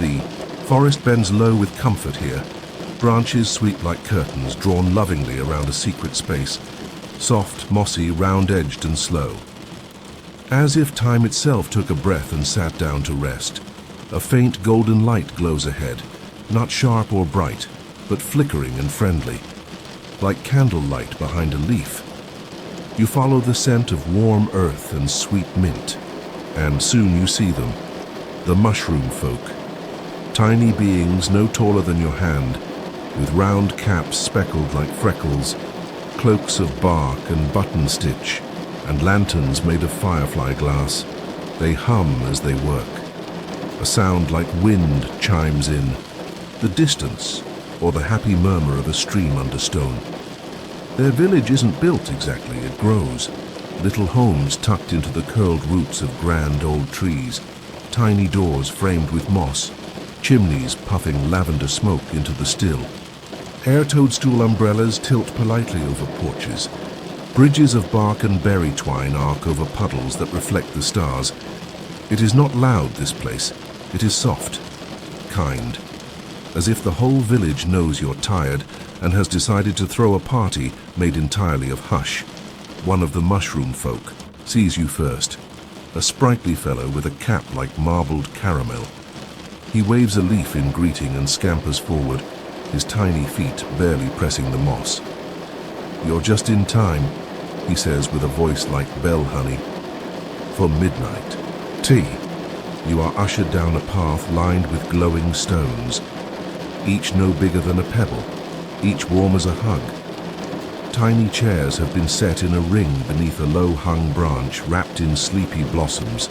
The forest bends low with comfort here, branches sweep like curtains drawn lovingly around a secret space, soft, mossy, round-edged and slow. As if time itself took a breath and sat down to rest. A faint golden light glows ahead, not sharp or bright, but flickering and friendly. like candlelight behind a leaf. You follow the scent of warm earth and sweet mint, and soon you see them, the mushroom folk. Tiny beings no taller than your hand, with round caps speckled like freckles, cloaks of bark and button stitch, and lanterns made of firefly glass. They hum as they work. A sound like wind chimes in, the distance, or the happy murmur of a stream under stone. Their village isn't built exactly, it grows. Little homes tucked into the curled roots of grand old trees, tiny doors framed with moss, chimneys puffing lavender smoke into the still. Air toadstool umbrellas tilt politely over porches. Bridges of bark and berry twine arc over puddles that reflect the stars. It is not loud, this place. It is soft, kind, as if the whole village knows you're tired and has decided to throw a party made entirely of hush. One of the mushroom folk sees you first, a sprightly fellow with a cap like marbled caramel. He waves a leaf in greeting and scampers forward, his tiny feet barely pressing the moss. "You're just in time," he says with a voice like bell honey, "for midnight tea." You are ushered down a path lined with glowing stones, each no bigger than a pebble, each warm as a hug. Tiny chairs have been set in a ring beneath a low-hung branch wrapped in sleepy blossoms,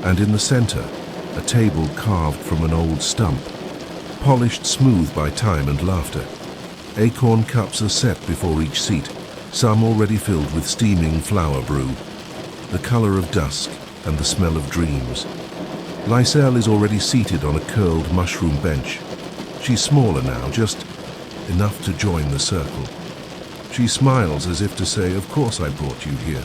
and in the center, a table carved from an old stump, polished smooth by time and laughter. Acorn cups are set before each seat, some already filled with steaming flower brew, the color of dusk and the smell of dreams. Lyselle is already seated on a curled mushroom bench. She's smaller now, just enough to join the circle. She smiles as if to say, "Of course I brought you here."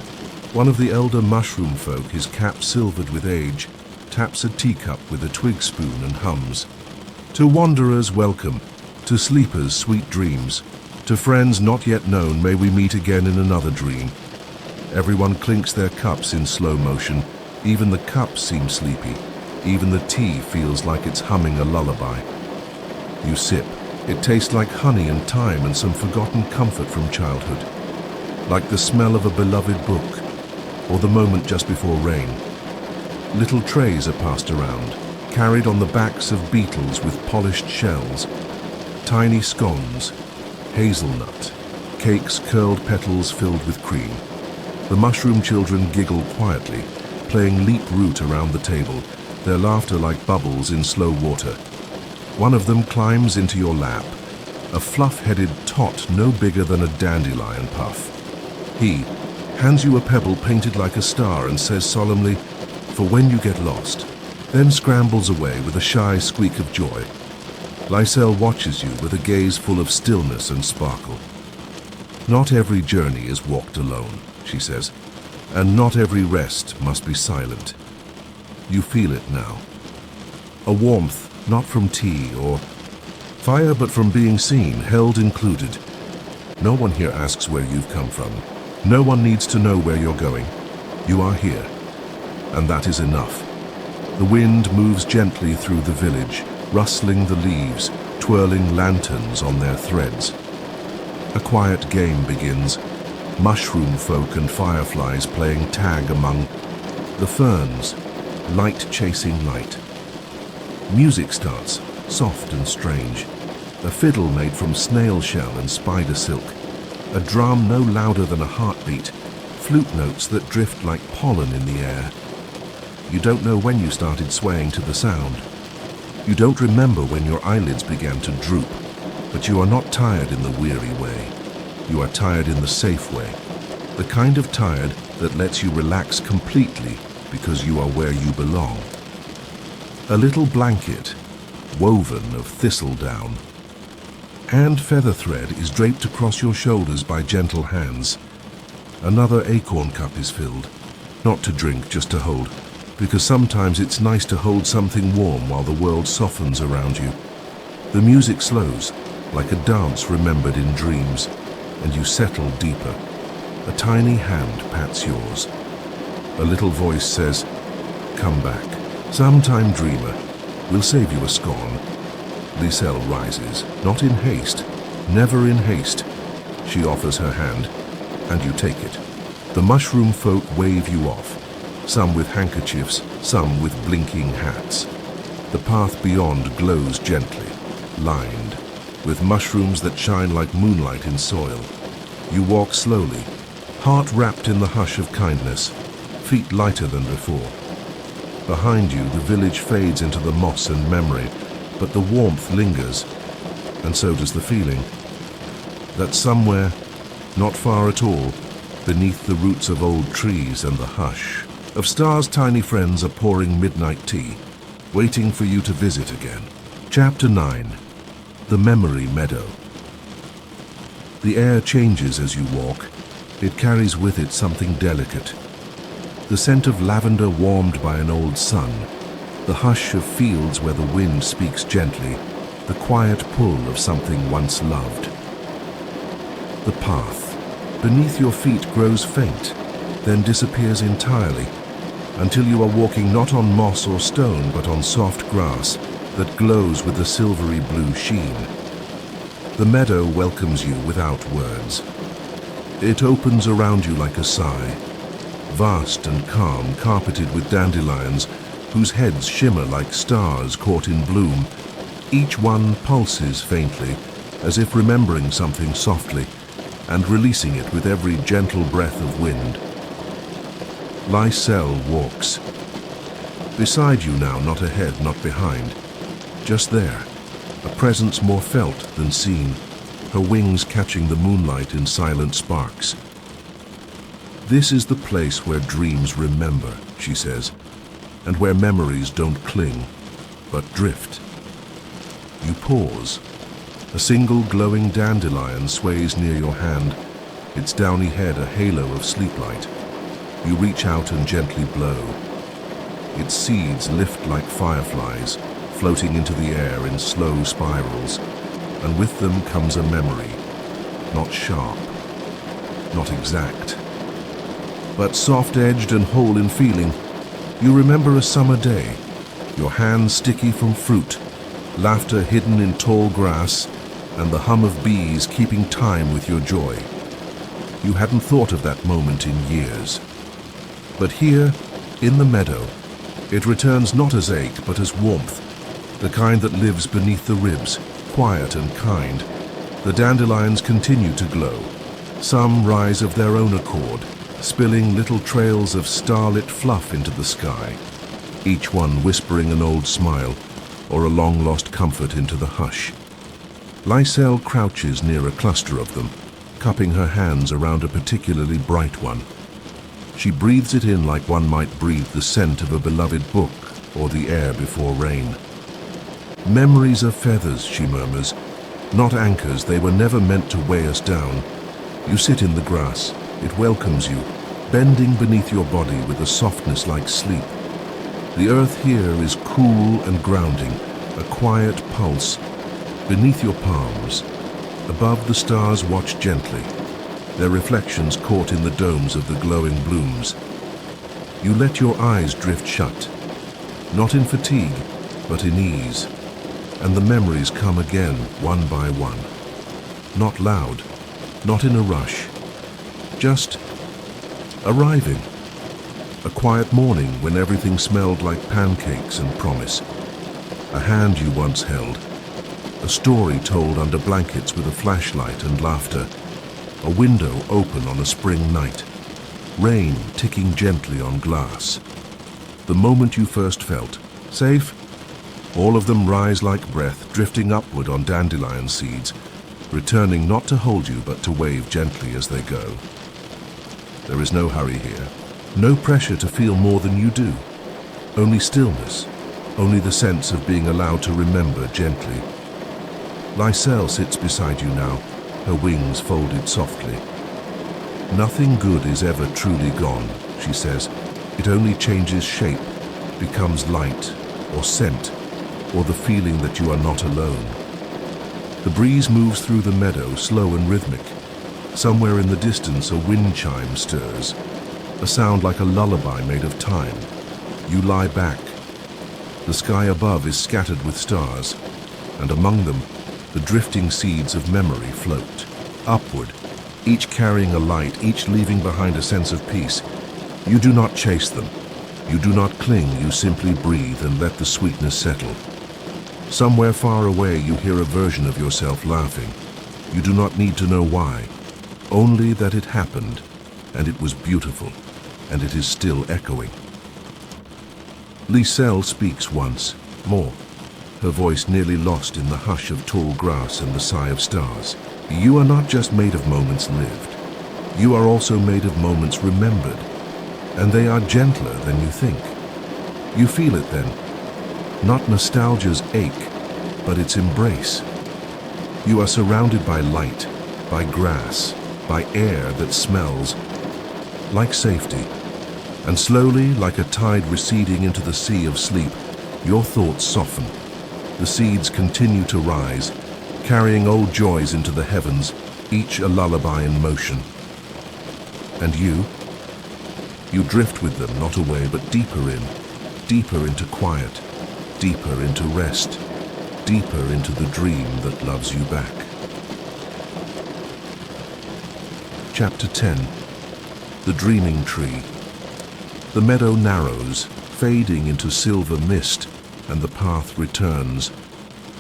One of the elder mushroom folk, his cap silvered with age, taps a teacup with a twig spoon and hums. "To wanderers, welcome. To sleepers, sweet dreams. To friends not yet known, may we meet again in another dream." Everyone clinks their cups in slow motion. Even the cups seem sleepy. Even the tea feels like it's humming a lullaby. You sip. It tastes like honey and thyme and some forgotten comfort from childhood. Like the smell of a beloved book, or the moment just before rain. Little trays are passed around, carried on the backs of beetles with polished shells. Tiny scones, hazelnut, cakes, curled petals filled with cream. The mushroom children giggle quietly, playing leap root around the table, their laughter like bubbles in slow water. One of them climbs into your lap, a fluff-headed tot no bigger than a dandelion puff. He hands you a pebble painted like a star and says solemnly, "For when you get lost," then scrambles away with a shy squeak of joy. Lyselle watches you with a gaze full of stillness and sparkle. "Not every journey is walked alone," she says, "and not every rest must be silent." You feel it now. A warmth, not from tea or fire, but from being seen, held included. No one here asks where you've come from. No one needs to know where you're going. You are here, and that is enough. The wind moves gently through the village, rustling the leaves, twirling lanterns on their threads. A quiet game begins, mushroom folk and fireflies playing tag among the ferns, light chasing light. Music starts, soft and strange. A fiddle made from snail shell and spider silk. A drum no louder than a heartbeat. Flute notes that drift like pollen in the air. You don't know when you started swaying to the sound. You don't remember when your eyelids began to droop, but you are not tired in the weary way. You are tired in the safe way. The kind of tired that lets you relax completely because you are where you belong. A little blanket, woven of thistledown, and feather thread is draped across your shoulders by gentle hands. Another acorn cup is filled, not to drink, just to hold, because sometimes it's nice to hold something warm while the world softens around you. The music slows, like a dance remembered in dreams, and you settle deeper. A tiny hand pats yours. A little voice says, "Come back. Sometime, dreamer. We'll save you a scone." Lyselle rises, not in haste, never in haste. She offers her hand, and you take it. The mushroom folk wave you off, some with handkerchiefs, some with blinking hats. The path beyond glows gently, lined, with mushrooms that shine like moonlight in soil. You walk slowly, heart wrapped in the hush of kindness, feet lighter than before. Behind you, the village fades into the moss and memory, but the warmth lingers, and so does the feeling that somewhere, not far at all, beneath the roots of old trees and the hush of stars, tiny friends are pouring midnight tea, waiting for you to visit again. Chapter 9. The Memory Meadow. The air changes as you walk. It carries with it something delicate. The scent of lavender warmed by an old sun, the hush of fields where the wind speaks gently, the quiet pull of something once loved. The path beneath your feet grows faint, then disappears entirely, until you are walking not on moss or stone, but on soft grass that glows with a silvery blue sheen. The meadow welcomes you without words. It opens around you like a sigh, vast and calm, carpeted with dandelions whose heads shimmer like stars caught in bloom. Each one pulses faintly, as if remembering something softly, and releasing it with every gentle breath of wind. Lyselle walks. Beside you now, not ahead, not behind, just there, a presence more felt than seen, her wings catching the moonlight in silent sparks. This is the place where dreams remember, she says, and where memories don't cling, but drift. You pause. A single glowing dandelion sways near your hand, its downy head a halo of sleeplight. You reach out and gently blow. Its seeds lift like fireflies, floating into the air in slow spirals, and with them comes a memory, not sharp, not exact, but soft-edged and whole in feeling. You remember a summer day, your hands sticky from fruit, laughter hidden in tall grass, and the hum of bees keeping time with your joy. You hadn't thought of that moment in years. But here, in the meadow, it returns not as ache, but as warmth, the kind that lives beneath the ribs, quiet and kind. The dandelions continue to glow. Some rise of their own accord, spilling little trails of starlit fluff into the sky, each one whispering an old smile or a long-lost comfort into the hush. Lyselle crouches near a cluster of them, cupping her hands around a particularly bright one. She breathes it in like one might breathe the scent of a beloved book or the air before rain. Memories are feathers, she murmurs, not anchors. They were never meant to weigh us down. You sit in the grass. It welcomes you, bending beneath your body with a softness like sleep. The earth here is cool and grounding, a quiet pulse. Beneath your palms, above the stars watch gently, their reflections caught in the domes of the glowing blooms. You let your eyes drift shut, not in fatigue, but in ease, and the memories come again, one by one. Not loud, not in a rush, just arriving. A quiet morning when everything smelled like pancakes and promise. A hand you once held. A story told under blankets with a flashlight and laughter. A window open on a spring night. Rain ticking gently on glass. The moment you first felt safe. All of them rise like breath, drifting upward on dandelion seeds, returning not to hold you but to wave gently as they go. There is no hurry here, no pressure to feel more than you do. Only stillness, only the sense of being allowed to remember gently. Lyselle sits beside you now, her wings folded softly. Nothing good is ever truly gone, she says. It only changes shape, becomes light or scent, or the feeling that you are not alone. The breeze moves through the meadow, slow and rhythmic. Somewhere in the distance, a wind chime stirs, a sound like a lullaby made of time. You lie back. The sky above is scattered with stars, and among them, the drifting seeds of memory float, upward, each carrying a light, each leaving behind a sense of peace. You do not chase them. You do not cling, you simply breathe and let the sweetness settle. Somewhere far away you hear a version of yourself laughing. You do not need to know why, only that it happened, and it was beautiful, and it is still echoing. Lyselle speaks once more, her voice nearly lost in the hush of tall grass and the sigh of stars. You are not just made of moments lived. You are also made of moments remembered, and they are gentler than you think. You feel it then, not nostalgia's ache, but its embrace. You are surrounded by light, by grass, by air that smells like safety. And slowly, like a tide receding into the sea of sleep, your thoughts soften. The seeds continue to rise, carrying old joys into the heavens, each a lullaby in motion. And you drift with them, not away, but deeper into quiet, deeper into rest, deeper into the dream that loves you back. Chapter 10. The Dreaming Tree. The meadow narrows, fading into silver mist, and the path returns,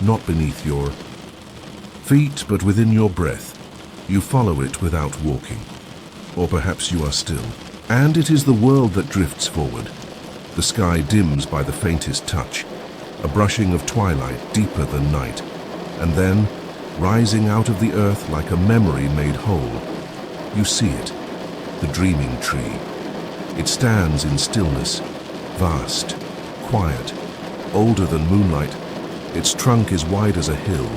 not beneath your feet, but within your breath. You follow it without walking. Or perhaps you are still. And it is the world that drifts forward. The sky dims by the faintest touch, a brushing of twilight deeper than night, and then, rising out of the earth like a memory made whole, you see it, the dreaming tree. It stands in stillness, vast, quiet, older than moonlight. Its trunk is wide as a hill.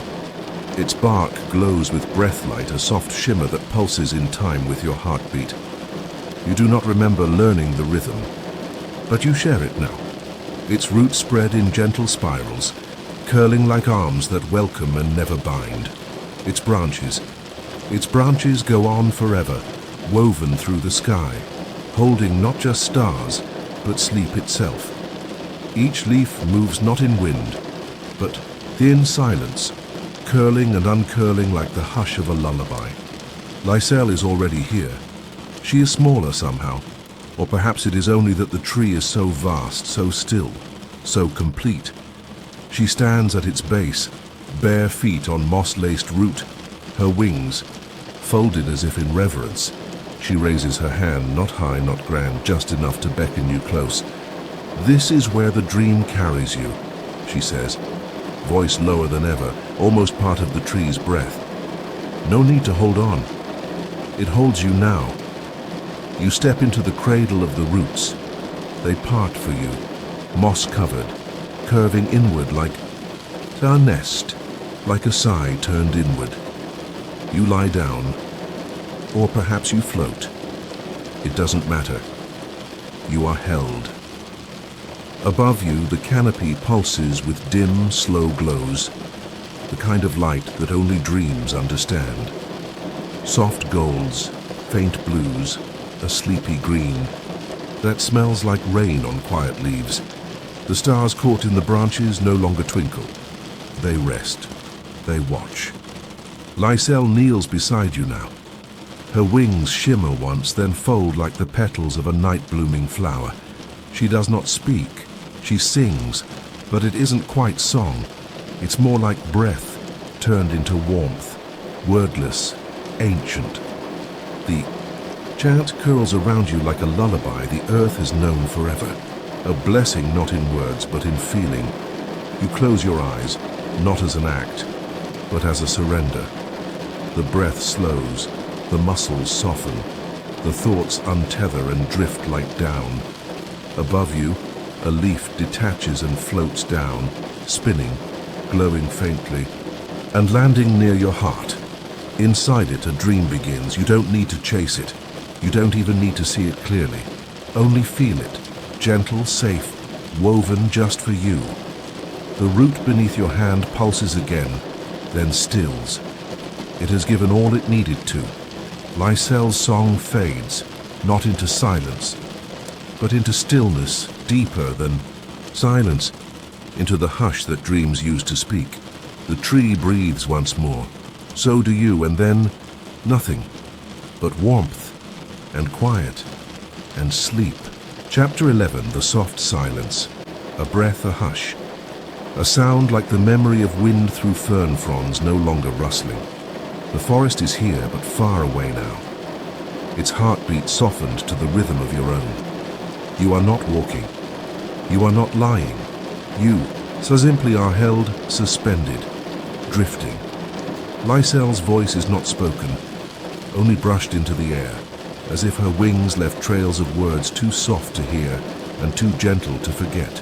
Its bark glows with breath-light, a soft shimmer that pulses in time with your heartbeat. You do not remember learning the rhythm, but you share it now. Its roots spread in gentle spirals, curling like arms that welcome and never bind. Its branches go on forever, woven through the sky, holding not just stars, but sleep itself. Each leaf moves not in wind, but in silence, curling and uncurling like the hush of a lullaby. Lyselle is already here. She is smaller somehow, or perhaps it is only that the tree is so vast, so still, so complete. She stands at its base, bare feet on moss-laced root, her wings folded as if in reverence. She raises her hand, not high, not grand, just enough to beckon you close. "This is where the dream carries you," she says, voice lower than ever, almost part of the tree's breath. No need to hold on. It holds you now. You step into the cradle of the roots. They part for you, moss-covered, curving inward like a nest, like a sigh turned inward. You lie down, or perhaps you float. It doesn't matter. You are held. Above you, the canopy pulses with dim, slow glows, the kind of light that only dreams understand. Soft golds, faint blues, a sleepy green that smells like rain on quiet leaves. The stars caught in the branches no longer twinkle. They rest. They watch. Lyselle kneels beside you now. Her wings shimmer once, then fold like the petals of a night-blooming flower. She does not speak. She sings, but it isn't quite song. It's more like breath turned into warmth, wordless, ancient. The chant curls around you like a lullaby the earth has known forever. A blessing not in words, but in feeling. You close your eyes, not as an act, but as a surrender. The breath slows, the muscles soften, the thoughts untether and drift like down. Above you, a leaf detaches and floats down, spinning, glowing faintly, and landing near your heart. Inside it, a dream begins. You don't need to chase it. You don't even need to see it clearly. Only feel it, gentle, safe, woven just for you. The root beneath your hand pulses again, then stills. It has given all it needed to. Lyselle's song fades, not into silence, but into stillness deeper than silence, into the hush that dreams use to speak. The tree breathes once more. So do you, and then nothing. but warmth and quiet and sleep. Chapter 11, The Soft Silence. A breath, a hush. A sound like the memory of wind through fern fronds no longer rustling. The forest is here, but far away now. Its heartbeat softened to the rhythm of your own. You are not walking. You are not lying. You so simply are held, suspended, drifting. Lyselle's voice is not spoken, only brushed into the air, as if her wings left trails of words too soft to hear and too gentle to forget.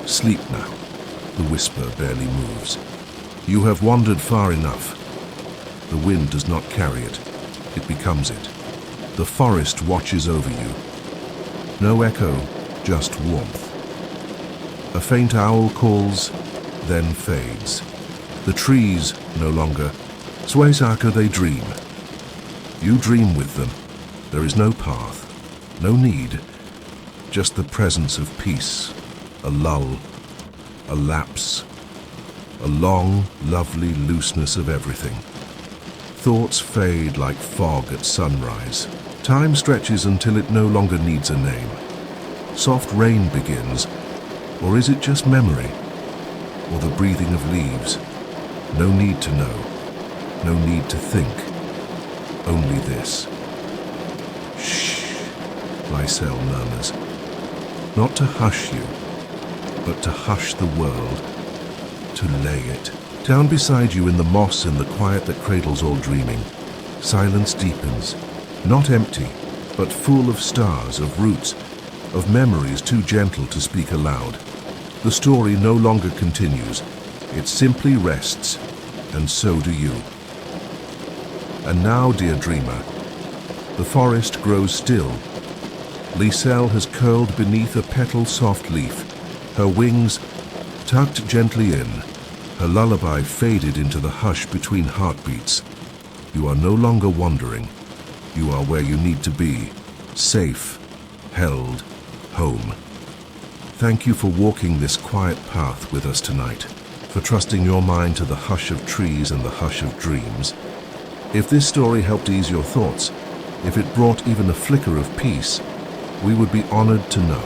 Sleep now. The whisper barely moves. You have wandered far enough. The wind does not carry it. It becomes it. The forest watches over you. No echo, just warmth. A faint owl calls, then fades. The trees no longer. Suesaka, they dream. You dream with them. There is no path, no need, just the presence of peace, a lull, a lapse, a long, lovely looseness of everything. Thoughts fade like fog at sunrise. Time stretches until it no longer needs a name. Soft rain begins, or is it just memory? Or the breathing of leaves? No need to know, no need to think, only this. Shh, Lyselle murmurs. Not to hush you, but to hush the world, to lay it. Down beside you in the moss and the quiet that cradles all dreaming, silence deepens, not empty, but full of stars, of roots, of memories too gentle to speak aloud. The story no longer continues, it simply rests, and so do you. And now, dear dreamer, the forest grows still. Lyselle has curled beneath a petal-soft leaf, her wings tucked gently in, her lullaby faded into the hush between heartbeats. You are no longer wandering. You are where you need to be, safe, held, home. Thank you for walking this quiet path with us tonight, for trusting your mind to the hush of trees and the hush of dreams. If this story helped ease your thoughts, if it brought even a flicker of peace, we would be honored to know.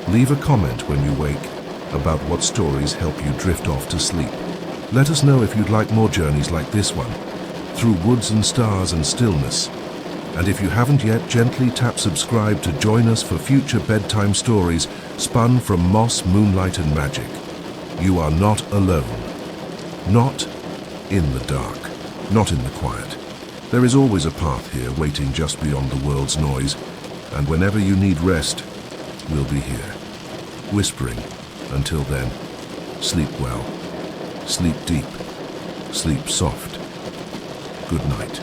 Leave a comment when you wake about what stories help you drift off to sleep. Let us know if you'd like more journeys like this one, through woods and stars and stillness. And if you haven't yet, gently tap subscribe to join us for future bedtime stories spun from moss, moonlight, and magic. You are not alone. Not in the dark. Not in the quiet. There is always a path here waiting just beyond the world's noise, and whenever you need rest, we'll be here, whispering. Until then, sleep well, sleep deep, sleep soft. Good night.